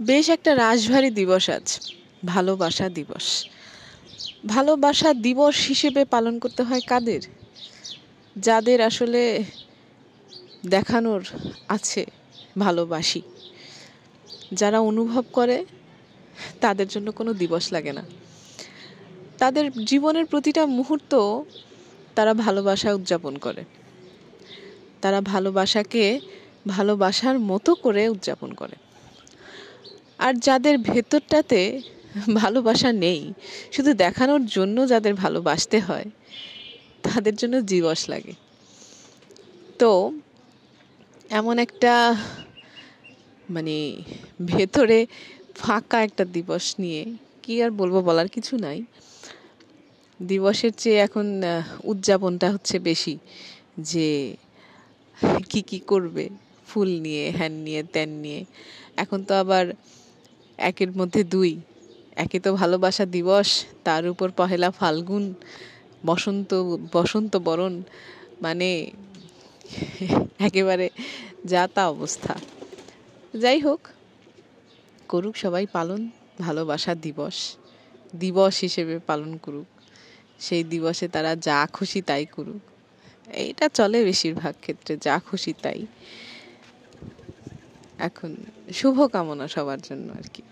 বেশ একটা রাশভারী দিবস আজ, ভালোবাসা দিবস। ভালোবাসা দিবস হিসেবে পালন করতে হয় কাদের? যাদের আসলে দেখানোর আছে ভালোবাসি, যারা অনুভব করে, তাদের জন্য কোনো দিবস লাগে না। তাদের জীবনের প্রতিটা মুহূর্ত তারা ভালোবাসা উদযাপন করে, তারা ভালোবাসাকে ভালোবাসার মতো করে উদযাপন করে। আর যাদের ভেতরটাতে ভালোবাসা নেই, শুধু দেখানোর জন্য যাদের ভালোবাসতে হয়, তাদের জন্য দিবস লাগে। তো এমন একটা মানে ভেতরে ফাঁকা একটা দিবস নিয়ে কি আর বলবো, বলার কিছু নাই। দিবসের চেয়ে এখন উদযাপনটা হচ্ছে বেশি, যে কি কি করবে, ফুল নিয়ে, হ্যান নিয়ে, ত্যান নিয়ে। এখন তো আবার একের মধ্যে দুই, একে তো ভালোবাসা দিবস, তার উপর পহেলা ফাল্গুন, বসন্ত বরণ, মানে একেবারে যা তা অবস্থা। যাই হোক, করুক সবাই পালন ভালোবাসা দিবস, দিবস হিসেবে পালন করুক। সেই দিবসে তারা যা খুশি তাই করুক, এইটা চলে বেশিরভাগ ক্ষেত্রে, যা খুশি তাই। এখন শুভকামনা সবার জন্য আর কি।